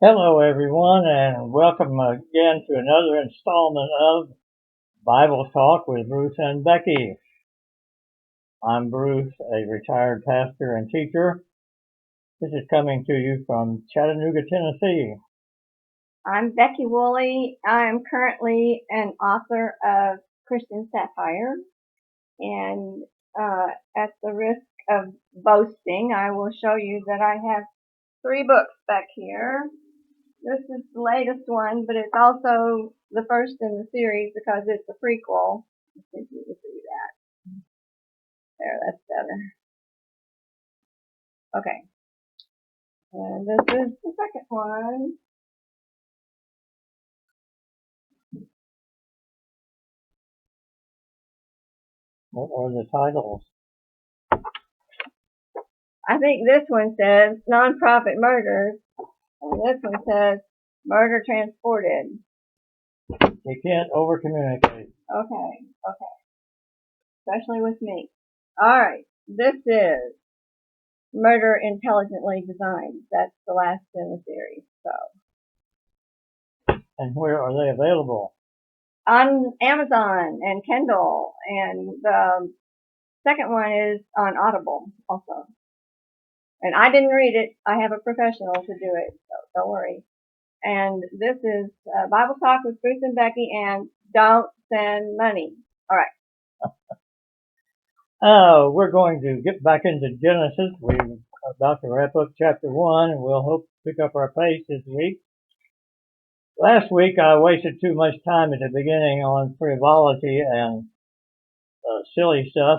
Hello, everyone, and welcome again to another installment of Bible Talk with Bruce and Becky. I'm Bruce, a retired pastor and teacher. This is coming to you from Chattanooga, Tennessee. I'm Becky Wooley. I'm currently an author of Christian Sapphire, and at the risk of boasting, I will show you that I have 3 books back here. This is the latest one, but it's also the first in the series because it's a prequel. I think you can see that. There, that's better. Okay. And this is the second one. What are the titles? I think this one says Nonprofit Murders, and this one says Murder Transported. You can't over-communicate. Okay. Especially with me. Alright, this is Murder Intelligently Designed. That's the last in the series. So, And where are they available? on Amazon and Kindle, and the second one is on Audible also. And I didn't read it. I have a professional to do it, so don't worry. And this is Bible Talk with Bruce and Becky, and don't send money. Alright. We're going to get back into Genesis. We're about to wrap up chapter 1, and we'll hope to pick up our pace this week. Last week I wasted too much time at the beginning on frivolity and silly stuff.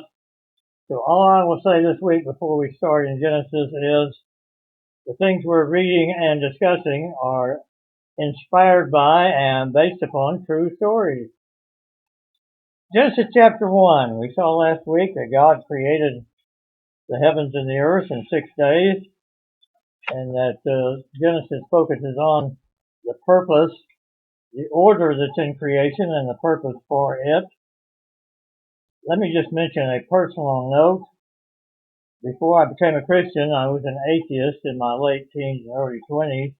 So all I will say this week before we start in Genesis is the things we're reading and discussing are inspired by and based upon true stories. Genesis chapter 1, we saw last week that God created the heavens and the earth in 6 days, and that Genesis focuses on the purpose, the order that's in creation, and the purpose for it. Let me just mention a personal note. Before I became a Christian, I was an atheist in my late teens and early 20s.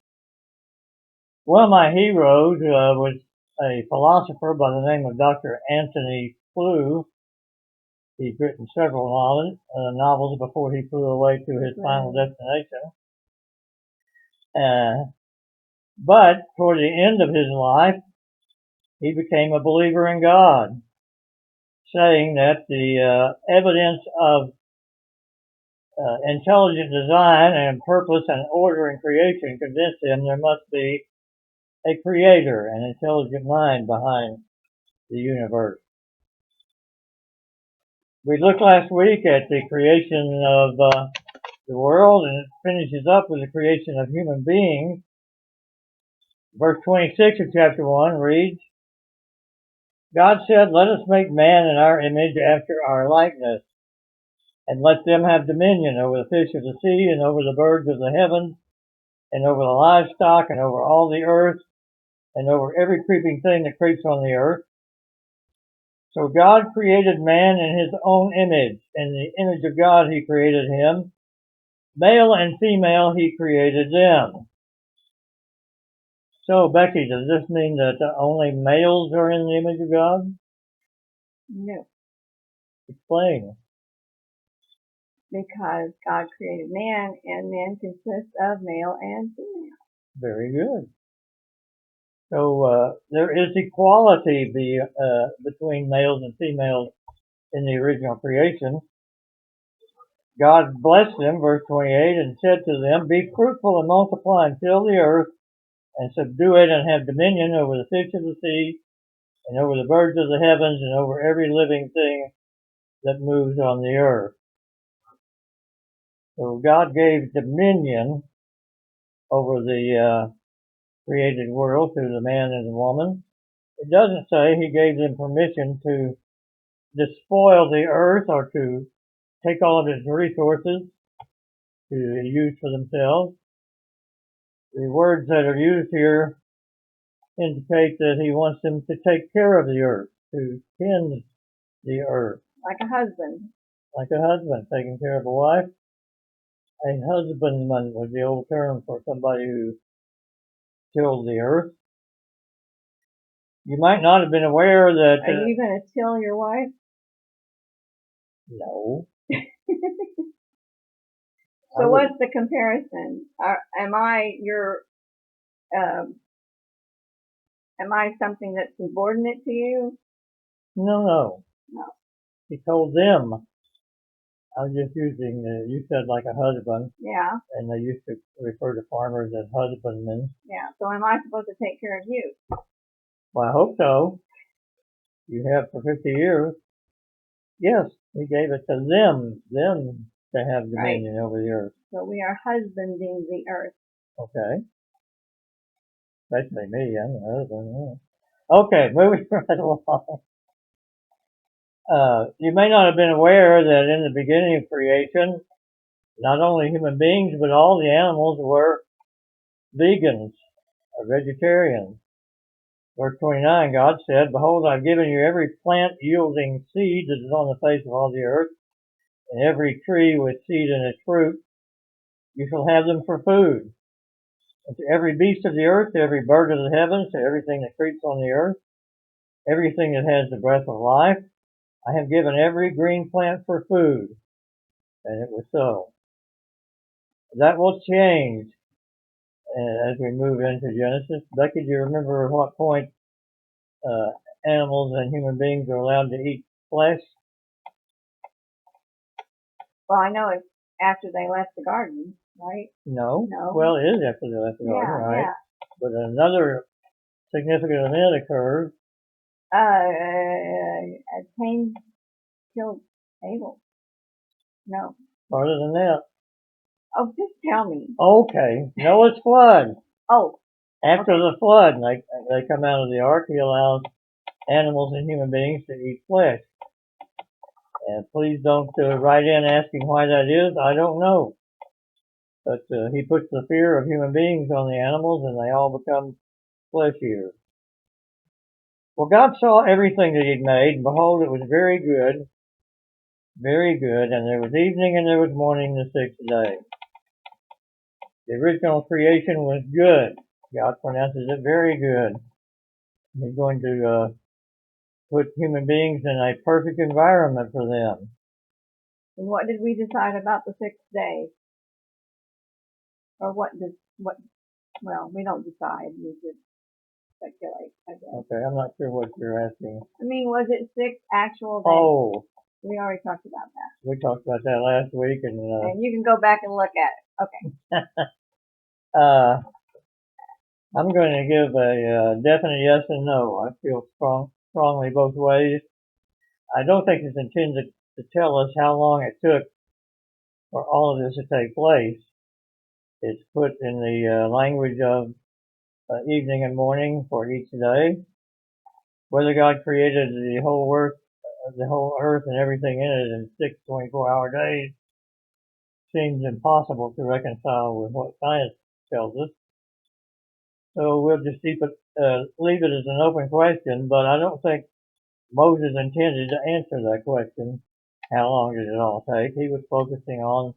One of my heroes was a philosopher by the name of Dr. Anthony Flew. He'd written several novels before he flew away to his final destination. But toward the end of his life, he became a believer in God, saying that the evidence of intelligent design and purpose and order in creation convinced him there must be a creator, an intelligent mind behind the universe. We looked last week at the creation of the world, and it finishes up with the creation of human beings. Verse 26 of chapter 1 reads, God said, let us make man in our image after our likeness, and let them have dominion over the fish of the sea, and over the birds of the heavens, and over the livestock, and over all the earth, and over every creeping thing that creeps on the earth. So God created man in his own image. In the image of God he created him. Male and female he created them. So, Becky, does this mean that only males are in the image of God? No. Explain. Because God created man, and man consists of male and female. Very good. So there is equality between males and females in the original creation. God blessed them, verse 28, and said to them, be fruitful and multiply and fill the earth and subdue it and have dominion over the fish of the sea and over the birds of the heavens and over every living thing that moves on the earth. So God gave dominion over the created world through the man and the woman. It doesn't say he gave them permission to despoil the earth or to take all of its resources to use for themselves. The words that are used here indicate that he wants them to take care of the earth, to tend the earth. Like a husband. Like a husband taking care of a wife. A husbandman was the old term for somebody who tilled the earth. You might not have been aware that... Are you going to till your wife? No. So what's the comparison? Am I something that's subordinate to you? No. No. He told them. I was just using, you said like a husband. Yeah. And they used to refer to farmers as husbandmen. Yeah. So am I supposed to take care of you? Well, I hope so. You have for 50 years. Yes, he gave it to them to have dominion over the earth. So we are husbanding the earth. Okay. Especially me, I'm a husband. Yeah. Okay, moving right along. You may not have been aware that in the beginning of creation, not only human beings, but all the animals were vegans or vegetarians. Verse 29, God said, Behold, I've given you every plant yielding seed that is on the face of all the earth, and every tree with seed in its fruit. You shall have them for food. And to every beast of the earth, to every bird of the heavens, to everything that creeps on the earth, everything that has the breath of life, I have given every green plant for food. And it was so. That will change as we move into Genesis. Becky, do you remember at what point animals and human beings are allowed to eat flesh? Well, I know it's after they left the garden, right? No. No. Well, it is after they left the garden, right? Yeah. But another significant event occurs. Cain killed Abel. No. Farther than that. Oh, just tell me. Okay. Noah's flood. Oh. After the flood, they come out of the ark. He allows animals and human beings to eat flesh. And please don't write in asking why that is. I don't know. But he puts the fear of human beings on the animals, and they all become flesh eaters. Well, God saw everything that He'd made, and behold, it was very good, and there was evening and there was morning the sixth day. The original creation was good. God pronounces it very good. He's going to put human beings in a perfect environment for them. And what did we decide about the sixth day? Or well, we don't decide, we just speculate, I guess. Okay, I'm not sure what you're asking. I mean, was it 6 actual days? Oh. We already talked about that. We talked about that last week, and you can go back and look at it. Okay. I'm going to give a definite yes and no. I feel strongly both ways. I don't think it's intended to tell us how long it took for all of this to take place. It's put in the language of evening and morning for each day. Whether God created the whole earth and everything in it in 6 24-hour days seems impossible to reconcile with what science tells us. So we'll just leave it as an open question, but I don't think Moses intended to answer that question. How long did it all take? He was focusing on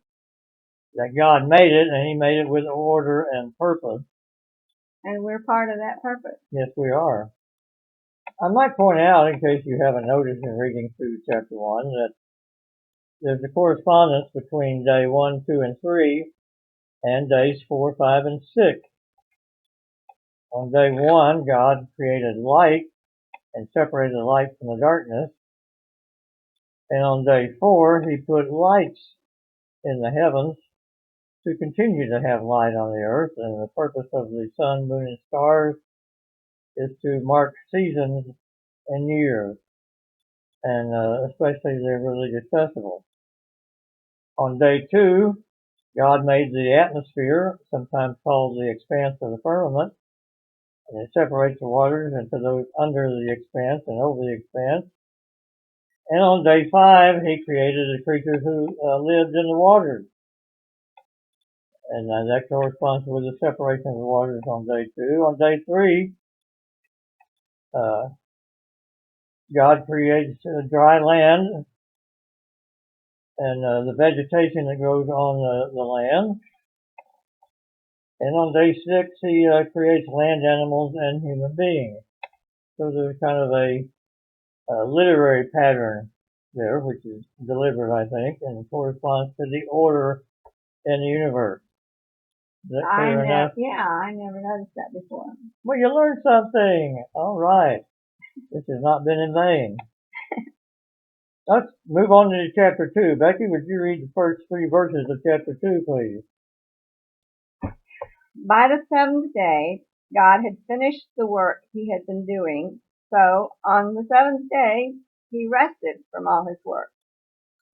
that God made it, and He made it with order and purpose. And we're part of that purpose. Yes, we are. I might point out, in case you haven't noticed in reading through chapter 1, that there's a correspondence between day 1, 2, and 3 and days 4, 5, and 6. On day 1, God created light and separated the light from the darkness. And on day 4, He put lights in the heavens to continue to have light on the earth. And the purpose of the sun, moon, and stars is to mark seasons and years, and especially their religious festivals. On day 2, God made the atmosphere, sometimes called the expanse of the firmament, and it separates the waters into those under the expanse and over the expanse. And on day 5, He created the creatures who lived in the waters. And that corresponds with the separation of the waters on day 2. On day 3, God creates dry land and the vegetation that grows on the land. And on day 6, he creates land animals and human beings. So there's kind of a literary pattern there, which is deliberate, I think, and corresponds to the order in the universe. Is that clear enough? Yeah, I never noticed that before. Well, you learned something. All right. This has not been in vain. Let's move on to chapter 2. Becky, would you read the first 3 verses of chapter 2, please? By the seventh day, God had finished the work he had been doing. So on the seventh day, he rested from all his work.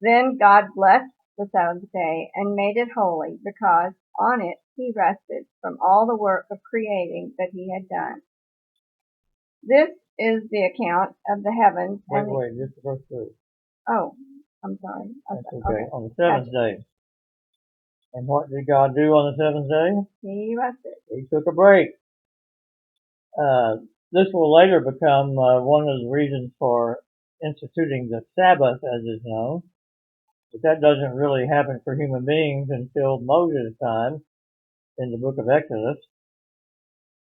Then God blessed the seventh day and made it holy, because on it he rested from all the work of creating that he had done. This is the account of the heavens and the... Wait, just verse 3. Oh, I'm sorry. That's okay. On the 7th day. And what did God do on the 7th day? He rested. He took a break. This will later become one of the reasons for instituting the Sabbath, as is known. But that doesn't really happen for human beings until Moses' time in the book of Exodus.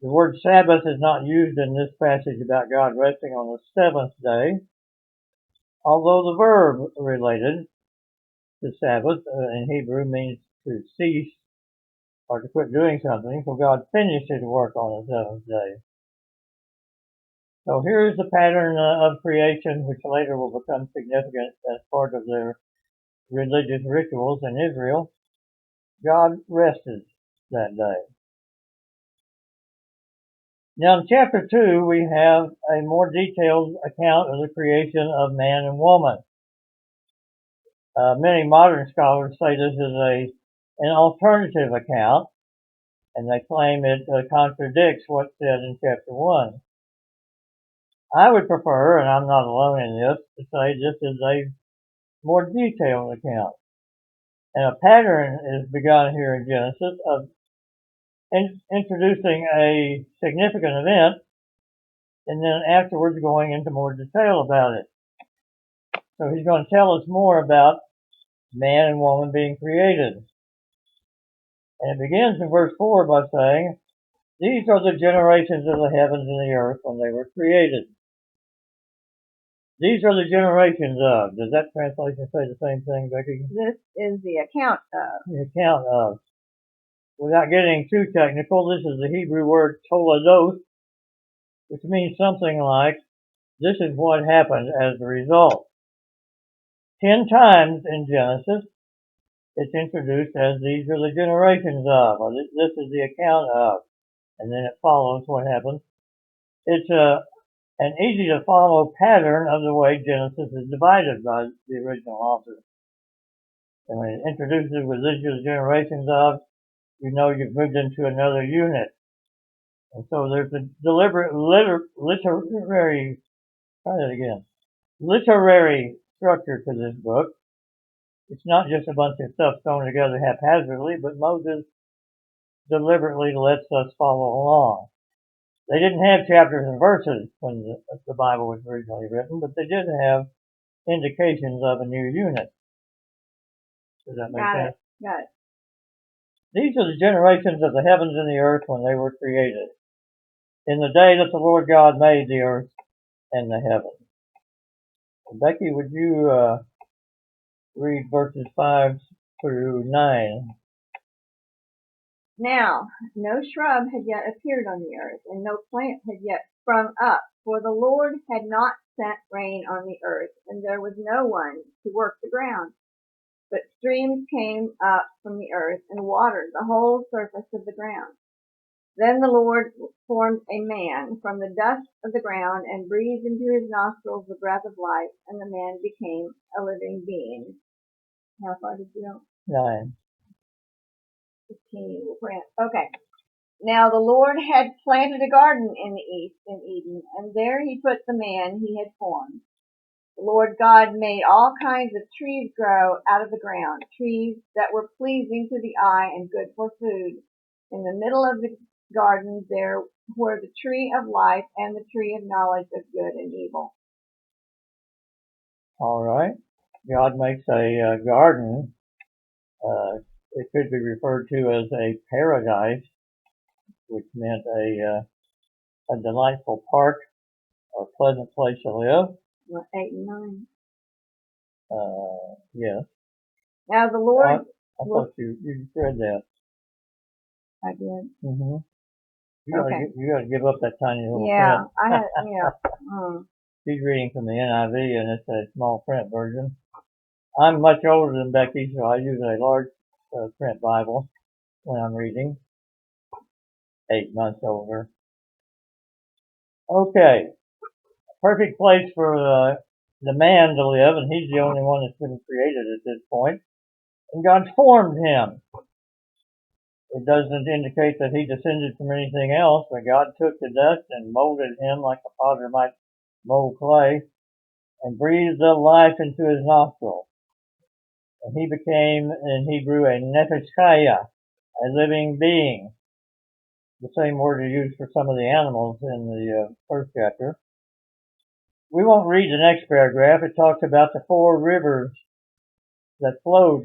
The word Sabbath is not used in this passage about God resting on the 7th day, although the verb related to Sabbath in Hebrew means to cease or to quit doing something, so God finished his work on the 7th day. So here's the pattern of creation, which later will become significant as part of their religious rituals in Israel. God rested that day. Now in chapter 2, we have a more detailed account of the creation of man and woman. Many modern scholars say this is an alternative account, and they claim it contradicts what's said in chapter 1. I would prefer, and I'm not alone in this, to say this is a more detailed account. And a pattern is begun here in Genesis of introducing a significant event and then afterwards going into more detail about it. So he's going to tell us more about man and woman being created. And it begins in verse 4 by saying, "These are the generations of the heavens and the earth when they were created." These are the generations of. Does that translation say the same thing, Becky? This is the account of. The account of. Without getting too technical, this is the Hebrew word toledos, which means something like, this is what happened as a result. 10 times in Genesis, it's introduced as these are the generations of, or this is the account of, and then it follows what happens. It's an easy to follow pattern of the way Genesis is divided by the original author. And when it introduces with these are the generations of, you know you've moved into another unit. And so there's a deliberate literary structure to this book. It's not just a bunch of stuff thrown together haphazardly, but Moses deliberately lets us follow along. They didn't have chapters and verses when the Bible was originally written, but they did have indications of a new unit. Does that make sense? Got it. These are the generations of the heavens and the earth when they were created, in the day that the Lord God made the earth and the heavens. Becky, would you read verses 5 through 9? Now, no shrub had yet appeared on the earth, and no plant had yet sprung up, for the Lord had not sent rain on the earth, and there was no one to work the ground. But streams came up from the earth and watered the whole surface of the ground. Then the Lord formed a man from the dust of the ground and breathed into his nostrils the breath of life, and the man became a living being. How far did you go? 9. 15. Okay. Now the Lord had planted a garden in the east in Eden, and there he put the man he had formed. The Lord God made all kinds of trees grow out of the ground, trees that were pleasing to the eye and good for food. In the middle of the garden there were the tree of life and the tree of knowledge of good and evil. All right. God makes a garden. It could be referred to as a paradise which meant a delightful park or pleasant place to live. Well, 8 and 9. Yes. Now the Lord. I thought you just read that. I did. Mm-hmm. Okay. You gotta give up that tiny little Yeah, print. I had. Yeah. She's reading from the NIV, and it's a small print version. I'm much older than Becky, so I use a large print Bible when I'm reading. 8 months older. Okay. Perfect place for the man to live, and he's the only one that's been created at this point. And God formed him. It doesn't indicate that he descended from anything else, but God took the dust and molded him like a potter might mold clay, and breathed the life into his nostril. And he became, in Hebrew, a nefesh chaya, a living being. The same word is used for some of the animals in the first chapter. We won't read the next paragraph. It talks about the 4 rivers that flowed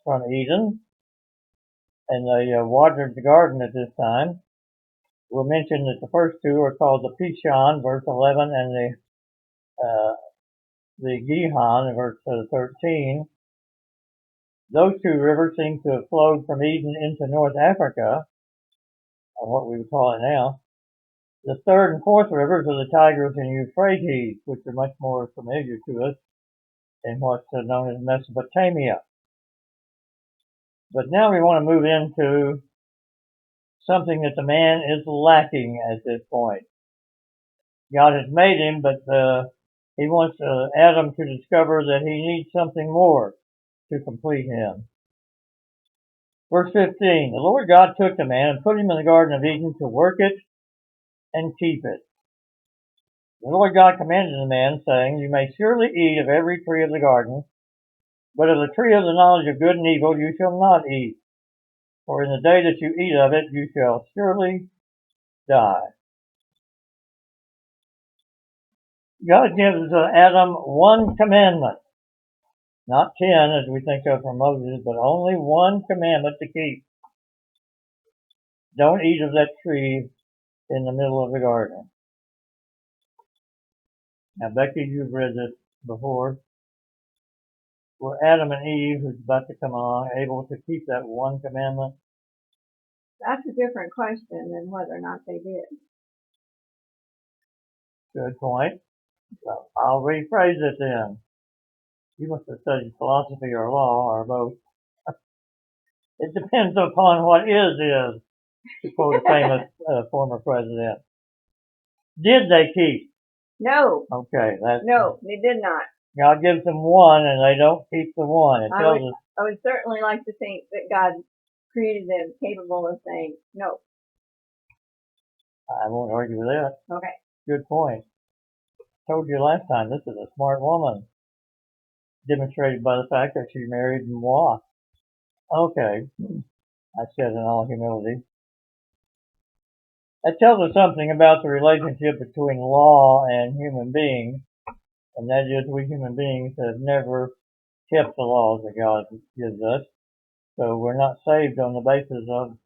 from Eden, and they watered the garden at this time. We'll mention that the first 2 are called the Pishon, verse 11, and the Gihon, verse 13. Those 2 rivers seem to have flowed from Eden into North Africa, or what we would call it now. The 3rd and 4th rivers are the Tigris and Euphrates, which are much more familiar to us in what's known as Mesopotamia. But now we want to move into something that the man is lacking at this point. God has made him, but he wants Adam to discover that he needs something more to complete him. Verse 15, the Lord God took the man and put him in the Garden of Eden to work it and keep it. The Lord God commanded the man, saying, you may surely eat of every tree of the garden, but of the tree of the knowledge of good and evil you shall not eat. For in the day that you eat of it, you shall surely die. God gives Adam 1 commandment. Not 10 as we think of from Moses, but only 1 commandment to keep. Don't eat of that tree in the middle of the garden. Now, Becky, you've read this before. Were Adam and Eve, who's about to come along, able to keep that 1 commandment? That's a different question than whether or not they did. Good point. So I'll rephrase it then. You must have studied philosophy or law or both. It depends upon what is, to quote a famous former president. Did they keep? No. Okay, No, they did not. God gives them 1 and they don't keep the 1. It tells us. I would certainly like to think that God created them capable of saying no. I won't argue with that. Okay. Good point. Told you last time, this is a smart woman. Demonstrated by the fact that she married moi. Okay. I said in all humility. That tells us something about the relationship between law and human beings, and that is we human beings have never kept the laws that God gives us, so we're not saved on the basis of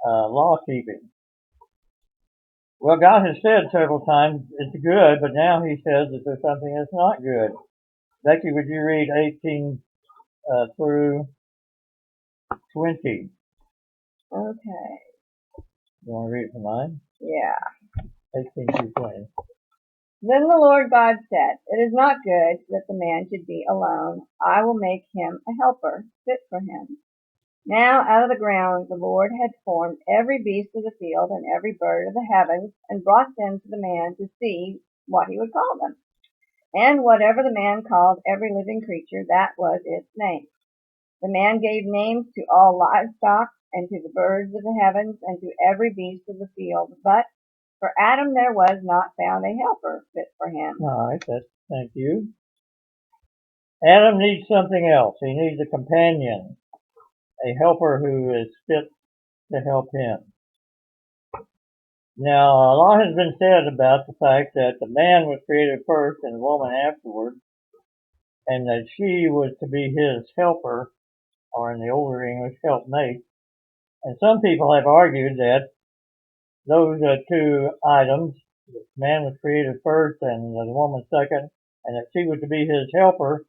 law keeping. Well, God has said several times it's good, but now he says that there's something that's not good. Becky, would you read 18 through 20? Okay. You want to read it from mine? Yeah. 18 through 20. Then the Lord God said, it is not good that the man should be alone. I will make him a helper fit for him. Now out of the ground the Lord had formed every beast of the field and every bird of the heavens, and brought them to the man to see what he would call them. And whatever the man called every living creature, that was its name. The man gave names to all livestock, and to the birds of the heavens, and to every beast of the field. But for Adam there was not found a helper fit for him. All right, thank you. Adam needs something else. He needs a companion, a helper who is fit to help him. Now, a lot has been said about the fact that the man was created first and the woman afterward, and that she was to be his helper, or in the older English, helpmate. And some people have argued that those two items, the man was created first and the woman second, and that she was to be his helper,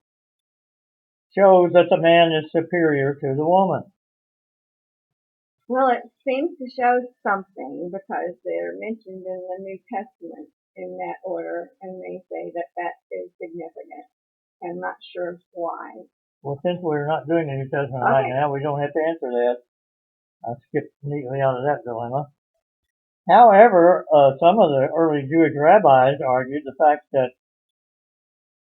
shows that the man is superior to the woman. Well, it seems to show something because they're mentioned in the New Testament in that order, and they say that that is significant. I'm not sure why. Well, since we're not doing the New Testament right now, we don't have to answer that. I skipped neatly out of that dilemma. However, some of the early Jewish rabbis argued the fact that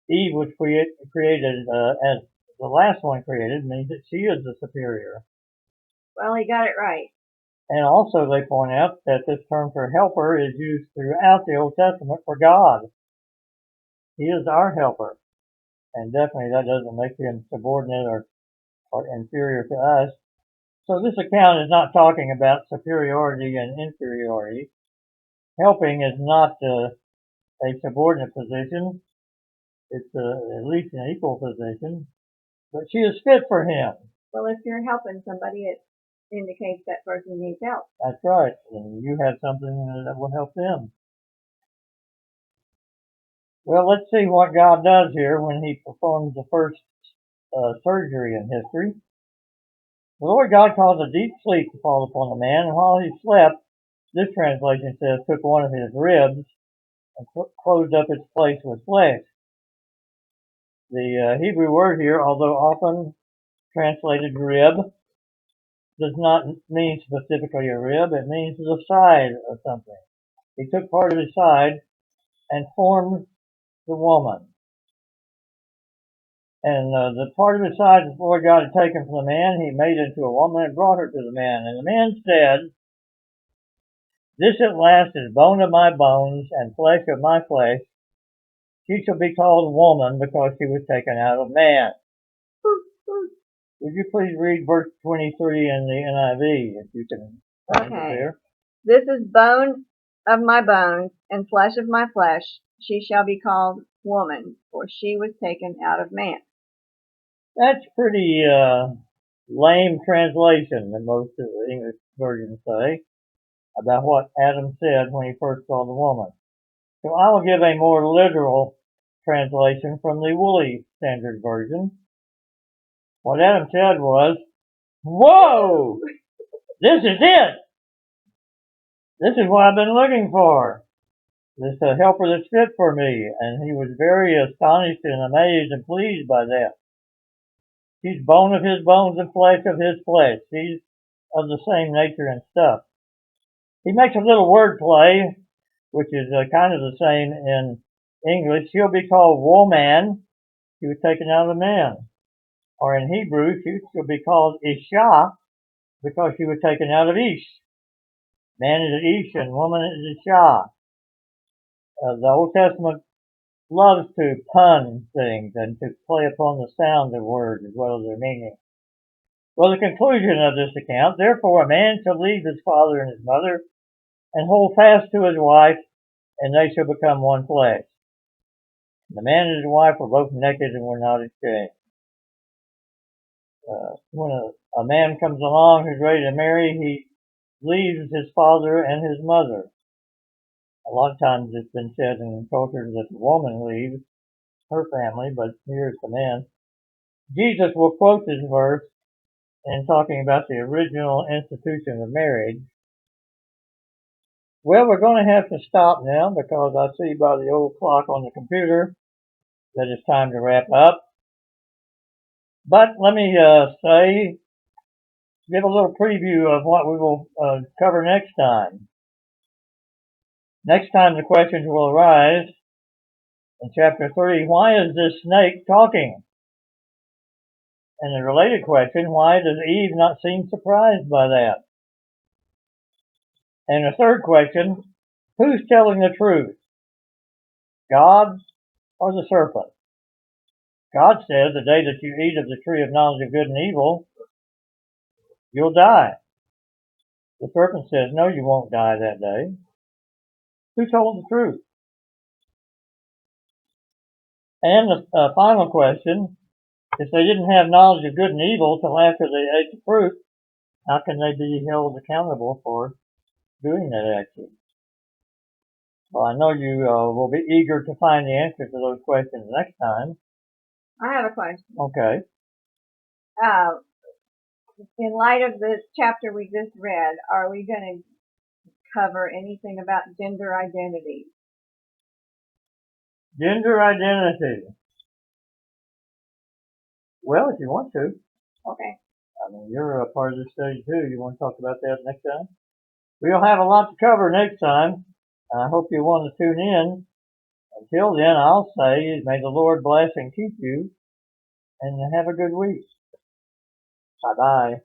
Eve was created as the last one created means that she is the superior. Well, he got it right. And also they point out that this term for helper is used throughout the Old Testament for God. He is our helper. And definitely that doesn't make him subordinate or inferior to us. So this account is not talking about superiority and inferiority. Helping is not a subordinate position. It's at least an equal position. But she is fit for him. Well, if you're helping somebody, it indicates that person needs help. That's right. And you have something that will help them. Well, let's see what God does here when he performs the first surgery in history. The Lord God caused a deep sleep to fall upon the man, and while he slept, this translation says, took one of his ribs and closed up its place with flesh. The Hebrew word here, although often translated rib, does not mean specifically a rib. It means the side of something. He took part of his side and formed the woman. And the part of his side that the Lord God had taken from the man, he made into a woman and brought her to the man. And the man said, this at last is bone of my bones and flesh of my flesh. She shall be called woman because she was taken out of man. Would you please read verse 23 in the NIV, if you can find it there? This is bone of my bones and flesh of my flesh. She shall be called woman, for she was taken out of man. That's pretty lame translation that most of the English versions say about what Adam said when he first saw the woman. So I will give a more literal translation from the Wooley Standard Version. What Adam said was, whoa! This is it! This is what I've been looking for. This helper that's fit for me. And he was very astonished and amazed and pleased by that. She's bone of his bones and flesh of his flesh. She's of the same nature and stuff. He makes a little word play, which is kind of the same in English. She'll be called woman. She was taken out of the man. Or in Hebrew, she'll be called Isha because she was taken out of Ish. Man is Ish and woman is Isha. The Old Testament loves to pun things and to play upon the sound of words as well as their meaning. Well, the conclusion of this account, therefore a man shall leave his father and his mother and hold fast to his wife, and they shall become one flesh. The man and his wife were both naked and were not ashamed. When a man comes along who's ready to marry, he leaves his father and his mother. A lot of times it's been said in cultures that the woman leaves her family, but here's the man. Jesus will quote this verse in talking about the original institution of marriage. Well, we're going to have to stop now because I see by the old clock on the computer that it's time to wrap up. But let me give a little preview of what we will cover next time. Next time the questions will arise in chapter 3, why is this snake talking? And the related question, why does Eve not seem surprised by that? And the third question, who's telling the truth? God or the serpent? God says the day that you eat of the tree of knowledge of good and evil, you'll die. The serpent says, no, you won't die that day. Who told the truth? And the final question, if they didn't have knowledge of good and evil till after they ate the fruit, how can they be held accountable for doing that at you. Well, I know you will be eager to find the answer to those questions next time. I have a question. Okay. In light of the chapter we just read, are we going to cover anything about gender identity? Gender identity. Well, if you want to. Okay. I mean, you're a part of the study too. You want to talk about that next time? We'll have a lot to cover next time. I hope you want to tune in. Until then, I'll say, may the Lord bless and keep you, and have a good week. Bye-bye.